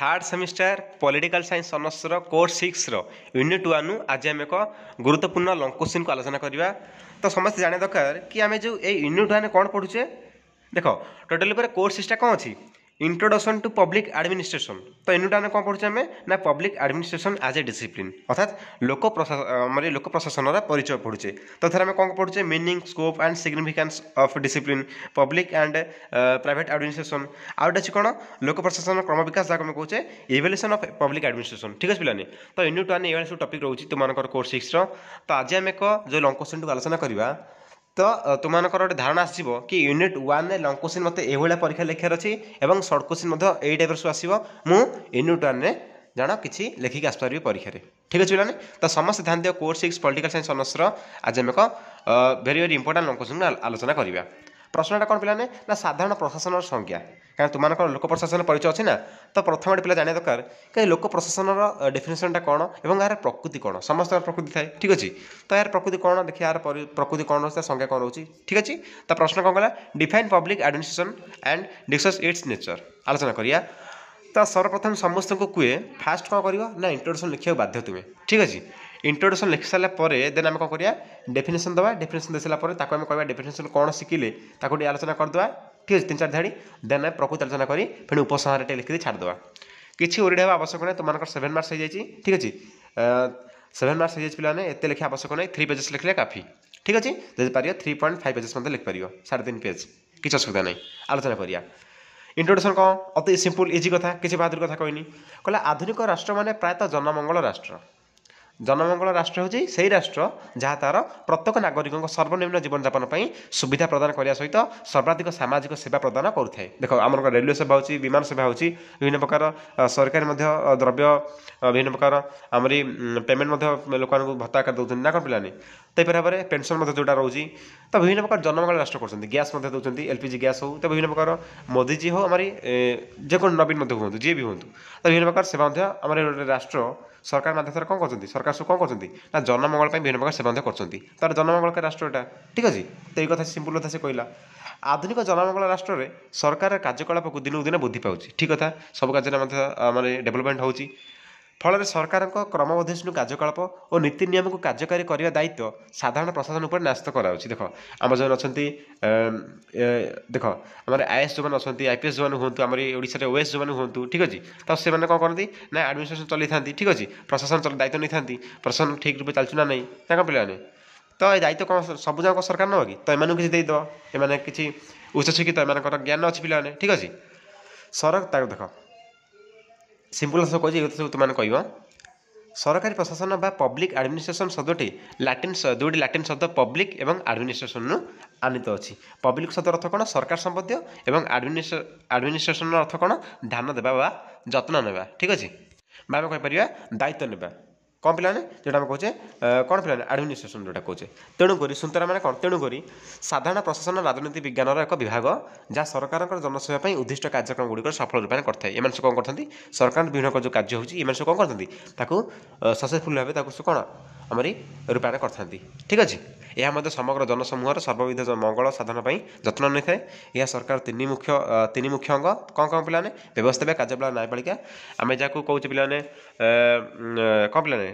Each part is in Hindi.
Third semester political science honours course 6 unit 1 आज आम एक गुरुत्वपूर्ण लॉन्ग क्वेश्चन को आलोचना करवा। तो समस्त जाने दरकार कि आम जो यूनिट 1 कौन पढ़ुचे देख टोटाली पर कोर्स 6 कौन अच्छी इंट्रोडक्शन टू पब्लिक एडमिनिस्ट्रेशन। तो यूनिट आम कौन पढ़ुचे आम ना public administration as a discipline अर्थात लोक प्रशासन परिचय पढ़ुचे। तो थर आम कौन पढ़ुचे meaning scope and significance of discipline public and private administration आउट अच्छी कौन लोक प्रशासन क्रम विकास जहाँ आम कहे इवोल्यूशन ऑफ पब्लिक एडमिनिस्ट्रेशन। ठीक है पिलाने तो यूनिट 1 ये सब टॉपिक रोचे तुम कोर्स 6 तो आज आम एक जो लॉन्ग क्वेश्चन को आलोचना करवा। तो तुम गोटे धारणा आसो कि यूनिट 1 लॉन्ग क्वेश्चन मत ये परीक्षा लिखार अच्छी और सर्ट क्वेश्चन यही टाइप आसो मु यूनिट 1 जान कि लिखिक आसपारि परीक्षा। ठीक अच्छे पिलाने तो समस्त ध्यान दियो कोर्स 6 पॉलिटिकल साइंस ऑनर्स आज आम एक very very important long question आलोचना करवा। प्रश्नटा कौन पिलाने ना साधारण प्रशासन संज्ञा क्या तुम लोक प्रशासन परिचय अच्छी ना। तो प्रथम पिला जाना दरकार कि लोक प्रशासन डेफिनेशनटा कौन और यार प्रकृति कौन समस्त प्रकृति थाए। ठीक अच्छे तो यार प्रकृति कौन देखिए यार प्रकृति कौन रोचे संज्ञा कौन रोचे। ठीक अच्छे तो प्रश्न कौन कला define public administration and discuss it's nature आलोचना करिया। तो सर्वप्रथम समस्त को कहे फास्ट कौन कर ना इंट्रोडक्शन लिखा बाध्य तुम्हें। ठीक अच्छे इंट्रोडक्शन लिखि सारा देन आम कौन करिया डेफिनेशन दवा डेफिनेशन दे सारापर आम कह डेफिनेशन कौन शिखिले आलोचना करदे। ठीक है 3-4 धाड़ी देन प्रकृति आलोचना करी फिर उपसंहार लिखि छाड़देवा किसी ओरिड आवश्यक नहीं। तुम 7 मार्क्स हो जाए। ठीक अच्छे 7 मार्क्स हो जाए पे एत लिखा आवश्यक नहीं 3 पेजेस लिखले काफी। ठीक अच्छे जब पार 3.5 पेजेस लिखिपर 3.5 पेज किसी असुविधा नहीं आलोचना करिया। इंट्रोडक्शन कौन अति सिंपल इजी कथा किसी बहादुर कथा कहनी कहला आधुनिक राष्ट्र माने प्रायतः जनमंगल राष्ट्र। जनमंगल राष्ट्र हूँ से राष्ट्र जहाँ तार प्रत्येक नागरिक सर्वनिम्न जीवन यापन सुविधा प्रदान करने सहित सर्वाधिक सामाजिक सेवा प्रदान करुए। देख आम रेलवे सेवा हो विमान सेवा हो विभिन्न प्रकार सरकारी द्रव्य विभिन्न प्रकार आमरी पेमेंट लोक भत्ता आकार दौरान ना कौन पिलानी तो भाव में पेनसन जोटा रोचे। तो विभिन्न प्रकार जनमंगल राष्ट्र कर गैस दौरान एलपीजी गैस हो तो विभिन्न प्रकार मोदीजी हो हमारी जेको नवीन हूँ जी भी हूँ तो विभिन्न प्रकार सेवा आम राष्ट्र सरकार माध्यम कौन कर सरकार सब कौन कर जनमंगल विभिन्न प्रकार सेवा कर जनमंगल का राष्ट्रटा। ठीक अच्छे तो ये सिंपल कथा से कहला आधुनिक जनमंगल राष्ट्र में सरकार कार्यकलाप को दिनक दिन वृद्धि पाँच। ठीक कथा सब कार्य माने डेभलपमेंट हो फल सरकार क्रमबर्धिष्णु कार्यकलाप और नीति नियम को कार्यकारी करने दायित्व साधारण प्रशासन उपर न्यस्त कराऊँच। देख आम जो अच्छा देख आम आईएएस जो अच्छा आईपीएस जो हूँ आम ओडिशा ओएस जो हूँ। ठीक अच्छे तो से कौन करती ना एडमिनिस्ट्रेशन चलती था। ठीक अच्छे प्रशासन दायित्व नहीं था प्रशासन ठीक रूप चलचु ना नहीं क्या पे तो ये दायित्व कौन सब जाक सरकार नब कि तो एम किसी देदेव एम कि उच्च शिक्षित एम ज्ञान अच्छी पे। ठीक अच्छे सरकार देख सिंपल सब कह सब तुमने कह सरकारी प्रशासन बा पब्लिक एडमिनिस्ट्रेशन शब्दटी लाटिन दुईटी लाटिन शब्द पब्लिक एवं एडमिनिस्ट्रेशन आनीत अच्छी। पब्लिक शब्द अर्थ कौन सरकार संबंधी एवं एडमिनिस्ट्रेशन अर्थ कौन ध्यान देवा बा जत्न नेबा। ठीक अच्छे आम कहीपर दायित्व नेबा कौन पिलाने जोटा आम कहे कौन पिलाने एडमिनिस्ट्रेशन जोटा कहे तेणुक सुतरा मैंने कौन तेणुक साधारण प्रशासन राजनीति विज्ञान एक विभाग जहाँ सरकार जनसेवा उद्दिष्ट कार्यक्रम गुड़िक सफल रूपायन करते हैं। कौन करते सरकार विभिन्न जो कार्य होती कौन करते सक्सेसफुल भाव कौन आमरी रूपायन करते। ठीक अच्छे यह समग्र जनसमूहर सर्वविध मंगल साधन जत्न नहीं थाए। यह सरकार तीन मुख्य अंग कौन कौन पिलाने व्यवस्था कार्यपालिका न्यायपालिका आम जहाँ कहे पिलाने कौन पिलाने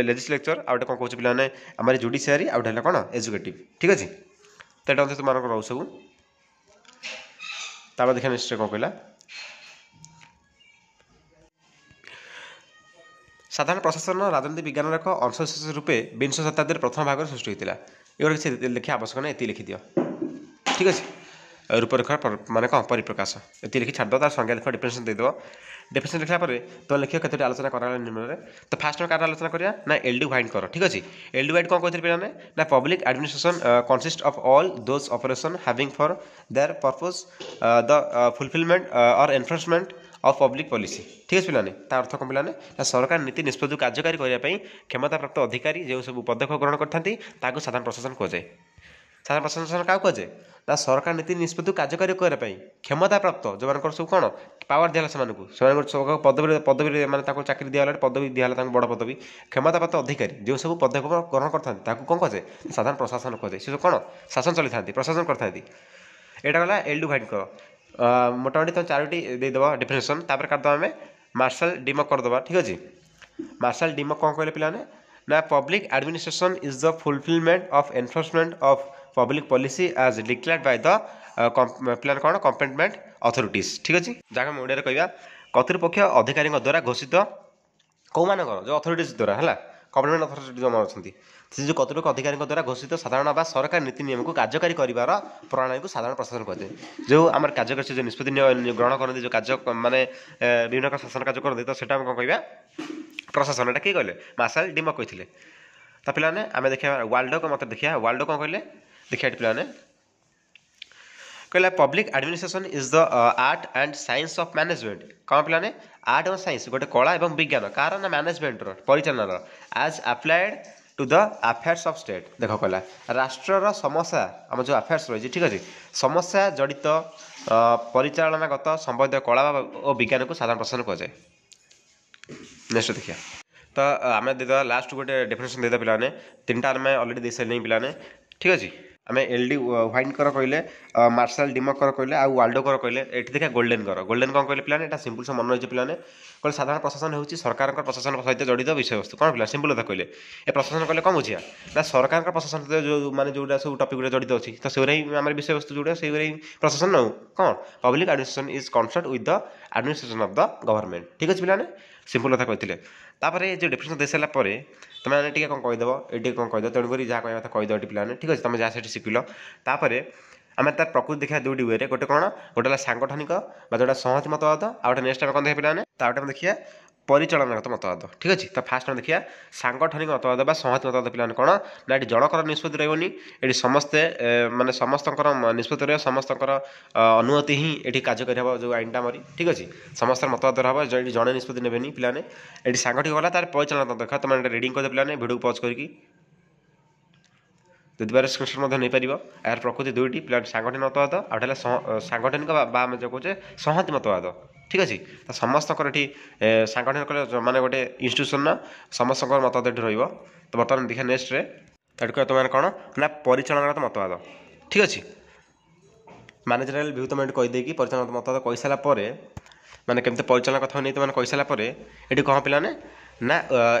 लेजिस्लेचर आउटे कौन कहे पिलाने आम जुडिशियरी आउटे है कौन एजुकेटिव। ठीक अच्छे तो यहाँ तुम रो सब तापर देखा निश्चय कौन कहला साधारण प्रशासन राजनीति विज्ञान एक अंशविशेष रूपे 20 शताब्दी प्रथम भाग सृष्टि होता है। ये किसी लिखा आवश्यक नहीं ये लिखिदिव। ठीक अच्छे रूपरेखा माने कौन परिप्रकाश ये लिखि छाड़ तार संज्ञा लिख डेफिनेशन देदेव डेफिनेशन लिखला तुम लिख के आलोचना करा निम्न तो फास्ट में क्या आलोचना करिया ना एलडी वाइड कर। ठीक अच्छे एलडी वाइड कौन कहते पे ना public administration consist of all those operation having for their purpose the fulfilment और एनफोर्समेंट ऑफ पब्लिक पॉलिसी। ठीक है पिलाने अर्थ कौन पिलाने ना सरकार नीति निष्पत्ति कार्यकारी करने क्षमता प्राप्त अधिकारी जो सब पदक्षेप ग्रहण करते साधारण प्रशासन कहुए। साधारण प्रशासन क्या कहुए ना सरकार नीति निष्पत्ति कार्यकारी करने क्षमता प्राप्त जो मान सब कौन पावर दिया से पदवी पदवी मैंने चाकरी दिया पदवी दिया बड़ पदवी क्षमता प्राप्त अधिकारी जो सब पदक्षेप ग्रहण करते कौन कहे साधारण प्रशासन कहे सी कौन शासन चली था प्रशासन करते। यहाँ गला एल डिवाइड कर मोटामोटी तुम 4टी देदेव डेफिनेशन तापर काटदेव आम मार्शल डिमक करदे ठीक अच्छे। मार्शल डिमक कौन कहले पिलाने ना public administration is the fulfilment of enforcement of public policy as declared by the plan कौन कम्पेटेंट अथॉरिटीज ठीक अच्छे। जहाँ हम ओडिया कहवा कर्तृपक्ष अधिकारी द्वारा घोषित कौ मान जो अथॉरिटीज द्वारा है गवर्नमेंट अथॉरिटी जो अच्छा से जो कर्तृपक्ष अधिकारी द्वारा घोषित साधारण बा सरकार नीति नियम को कार्यकारी कर प्रणाली को साधारण प्रशासन कहते हैं। जो आम कार्यकारी जो निष्पत्ति ग्रहण करते जो कार्य माने विभिन्न प्रकार शासन कार्य करते तो सेटा कौन कहवा प्रशासन एटा किए कहले मार्शल डिमक कहते। तो पिलाने आम देखा वाल्डो को मत देखिए वाल्डो कौन कहले देखिए पिलाने कहला public administration is the art and science of management कौन पिलाने आर्ट और साइंस गोटे कला और विज्ञान कार ना मैनेजमेंट परिचालन as applied to the affairs of state देख कहला राष्ट्रर समस्या आम जो अफेयर्स रही ठीक अच्छे समस्या जड़ित परिचालनागत संबंधित कला और विज्ञान को साधारण प्रशासन कहुए। नेक्स्ट देखिए तो आम देदा लास्ट गोटे डेफिनेशन देदा पिलाने तीन टा आम अलरेडी दे सारे पिलाने ठीक अच्छे। आम एल डी व्हाइट कर कहले मार्शल डिमक कर कहले आ वाल्डो कर कहले ये देखा गोल्डन कौन कहले पिलाने एटा सिंपल से मन रही पिलाने कहले साधारण प्रशासन होची सरकार प्रशासन सहित जड़ित विषय वस्तु कौन पिला सिंपल कथा कहले ए प्रशासन कहले कौन बुझिया ना सरकार प्रशासन सहित जो माने जोटा सब टॉपिक गुड़ा जड़ित अच्छी तो से आम विषय वस्तु जोड़ा से प्रशासन नौ कौन public administration is concern with the administration of the government ठीक अच्छे पिलाने सिंपल कथा कहते। तापर जो डेफिनेशन दे सारा तुम टे कौन कहीदेव ये कौन कहीदेव तेणुक जहाँ कह कथा कहीदेव पिलाने ठीक अच्छे तुम जहाँ से शिखल। तापर आम तार प्रकृति देखा दुईटी वे गोटे कौन गोटे सांगठनिक जोटा संहति मतवाद आ गए नेक्स्ट कौन देखिए पिलाने ताटे देखिए परिचालनागत मतवाद ठीक अच्छे। तो फास्ट आम देखिए सांगठनिक मतवाद बा संहति मतवाद पिलाने कौन ना ये जनकर निष्पत्ति रही ये समस्ते माने समस्त निष्पत्ति रही समस्त अनुमति ही ये कार्यकारी हम जो आईनटा मरी ठीक अच्छे समस्त मतवाद हम जो जड़े निष्पत्ति ने पिलाने ये सांगठनिक गला तार परिचालन देखा तुम रिडिंग कर पिलाने भिडियो पज करके जदि बार स्क्रीनशॉट नहीं पार यार प्रकृति दुईटी पिला सांगठनिक मतवाद आउट सांगठनिक जो कहे संहति मतवाद ठीक अच्छे। तो समस्त ये सांगठनिक माने गोटे इन्स्टिट्यूशन समस्त मतवाद ये रही। तो बर्तमान देखिए नेक्स्ट तुम कौन ना परिचालनागत मतवाद ठीक अच्छे मैनेजराल व्यू तुम कहीदेकी परिचालनागत मतवाद कही सारापर माने केमती परिचालन कथा नहीं तुमने कही सारापर ये कौन पिलाने ना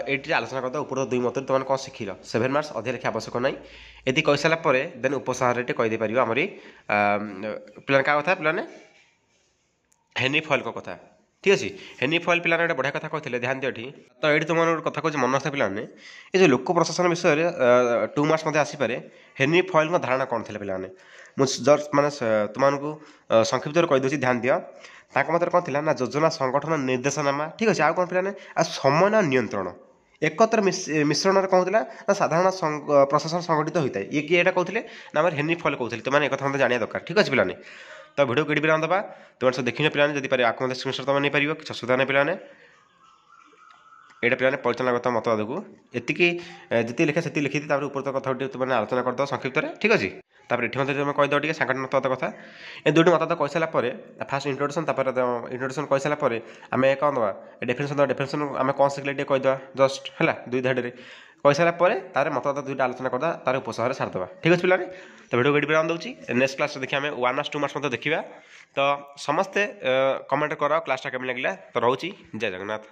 ये आलोचना करते ऊपर दुई मत तुमने कौन शिखिल 7 मार्क्स अधिक लिखा आवश्यक नहीं यदि कही सारापर देन उपसार कहीदे पार आमरी पिलाने क्या कथा पिलाने हेनरी फॉयल कथा ठीक अच्छे। हेनरी फॉयल पिलाने गोटे बढ़िया कथा कहते ध्यान दियो तो ये तुम कथा कहूँ मन रखा पिलाने ये जो लोक प्रशासन विषय 2 मार्क्स आसीपे हेनरी फॉयल धारणा कौन थे पिलाने मुझे माने तुमको संक्षिप्त कहीदे ध्यान दियो मत कौन थी ना योजना संगठन निर्देशनामा ठीक अच्छे। आउ कौन पिलाने आ समय नियंत्रण एकत्र मिश्रण कौन होता ना साधारण प्रशासन संगठित होता है ये किए कहते ना हेनरी फॉयल कहते तुमने एक मत जाना दरकार ठीक अच्छे पिलाने। तो भिडियो कड़ी विराम दबा तुम सब देखिए पिलाने जब पारे आको स्क्रीनशॉट तुम नहीं पार किसी असुविधा नहीं पिलाने ये पिलाने परिचालनागत मतवाद को जी लिखे से लिखी थी ऊपर तो कथा तुमने आलोचना करदे संक्षिप्त ठीक अच्छे। तापर ये तुम कहीदेव टे सांगठनिक मतवाद कथा ये दुईटी मतवाद कही सारापर फास्ट इंट्रोडक्शन इंट्रोडक्शन कही सारापर आम कौन दवा डेफिनेशन आम कौन शिखले कहीदेवा जस्ट है 2 धाड़ी कही सारापर तार मतवाद दुईटा आलोचना करदा तार उपसहार सारिदेवा ठीक अच्छे पिलाने। तो भिडियो कड़ी विराम दूसरी नेक्स्ट क्लास देखिए आम 1 मार्क्स 2 मार्क्स देखा तो समस्ते कमेंट कर क्लासटा केमी लगे तो रोची जय जगन्नाथ।